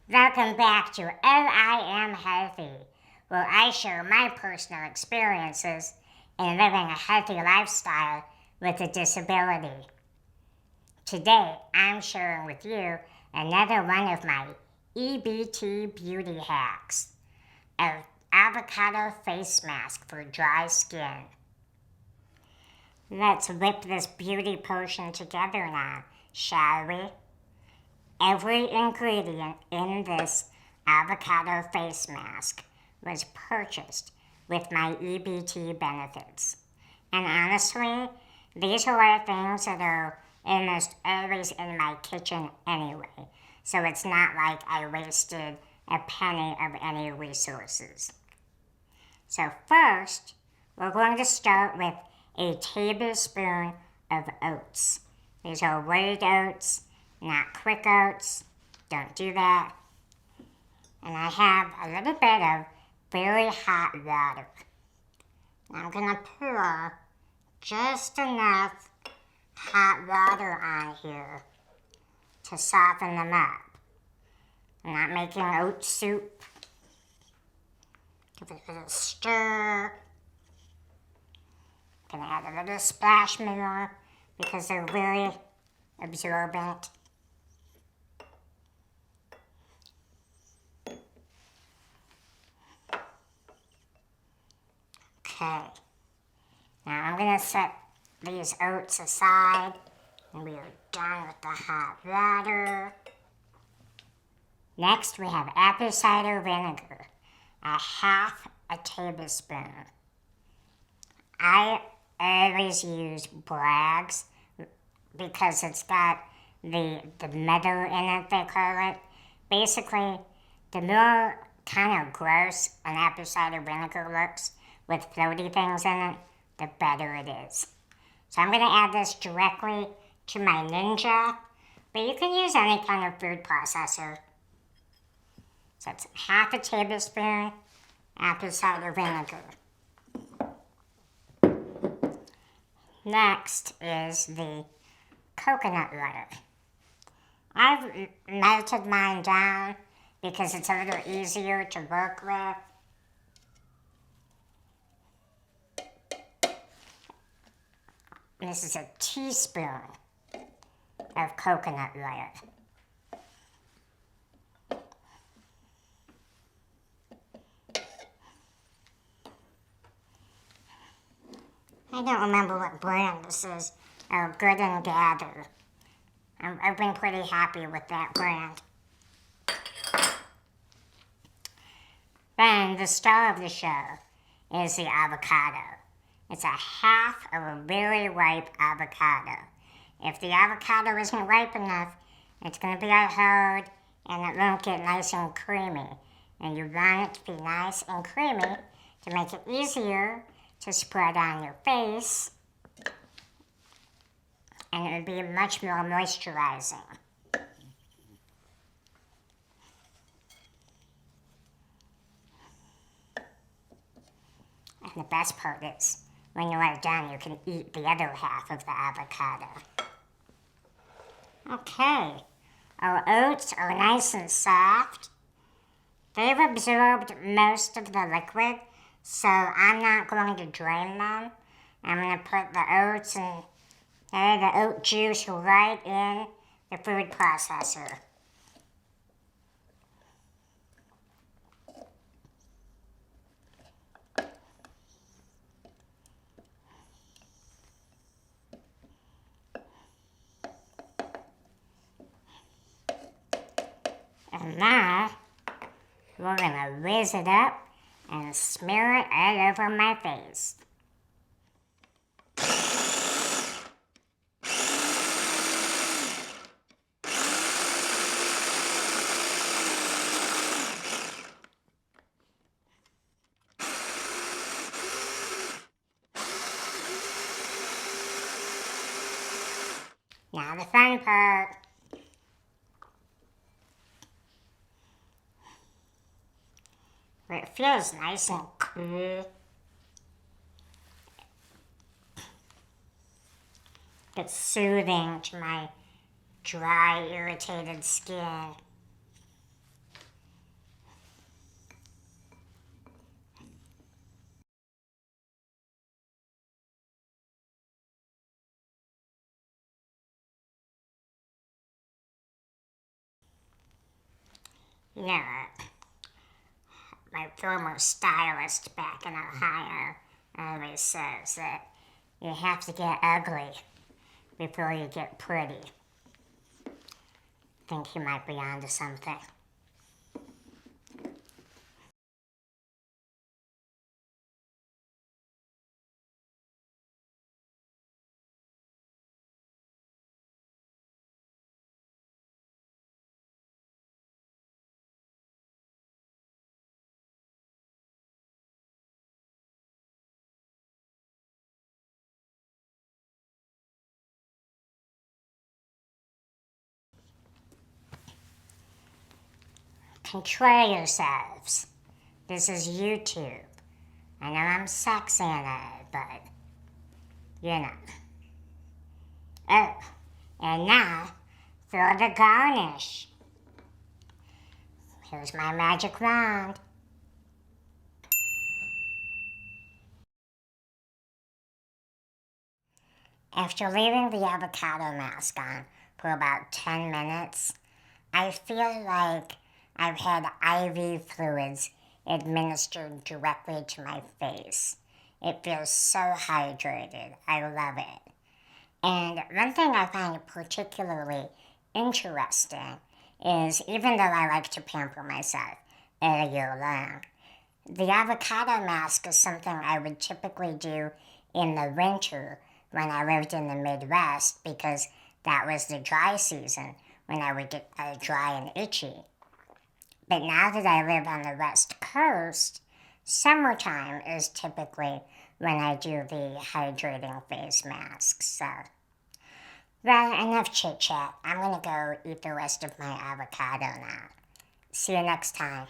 Welcome back to I Am Healthy, where I share my personal experiences in living a healthy lifestyle with a disability. Today, I'm sharing with you another one of my EBT beauty hacks, an avocado face mask for dry skin. Let's whip this beauty potion together now, shall we? Every ingredient in this avocado face mask was purchased with my EBT benefits. And honestly, these are things that are almost always in my kitchen anyway. So it's not like I wasted a penny of any resources. So first, we're going to start with a tablespoon of oats. These are white oats, not quick oats. Don't do that. And I have a little bit of very hot water. I'm going to pour just enough hot water on here to soften them up. I'm not making oat soup. Give it a little stir. I'm going to add a little splash more because they're very absorbent. Okay, now I'm going to set these oats aside, and we are done with the hot water. Next, we have apple cider vinegar, a half a tablespoon. I always use Bragg's because it's got the metal in it, they call it. Basically, the more kind of gross an apple cider vinegar looks, with floaty things in it, the better it is. So I'm going to add this directly to my Ninja, but you can use any kind of food processor. So it's half a tablespoon apple cider vinegar. Next is the coconut water. I've melted mine down because it's a little easier to work with. This is a teaspoon of coconut water. I don't remember what brand this is. Oh, Good and Gather. I've been pretty happy with that brand. Then the star of the show is the avocado. It's a half of a very ripe avocado. If the avocado isn't ripe enough, it's going to be hard and it won't get nice and creamy. And you want it to be nice and creamy to make it easier to spread on your face. And it would be much more moisturizing. And the best part is, when you are done, you can eat the other half of the avocado. Okay, our oats are nice and soft. They've absorbed most of the liquid, so I'm not going to drain them. I'm going to put the oats and the oat juice right in the food processor. And now, we're going to whiz it up and smear it all over my face. Now the fun part. Where it feels nice and cool. It's soothing to my dry, irritated skin. You know, my former stylist back in Ohio always says that you have to get ugly before you get pretty. Think he might be onto something. Control yourselves. This is YouTube. I know I'm sexy in it, but, you know. Oh, and now, for the garnish. Here's my magic wand. After leaving the avocado mask on for about 10 minutes, I feel like I've had IV fluids administered directly to my face. It feels so hydrated. I love it. And one thing I find particularly interesting is, even though I like to pamper myself all year long, the avocado mask is something I would typically do in the winter when I lived in the Midwest, because that was the dry season when I would get dry and itchy. But now that I live on the West Coast, summertime is typically when I do the hydrating face masks. So, well, enough chit chat. I'm gonna go eat the rest of my avocado now. See you next time.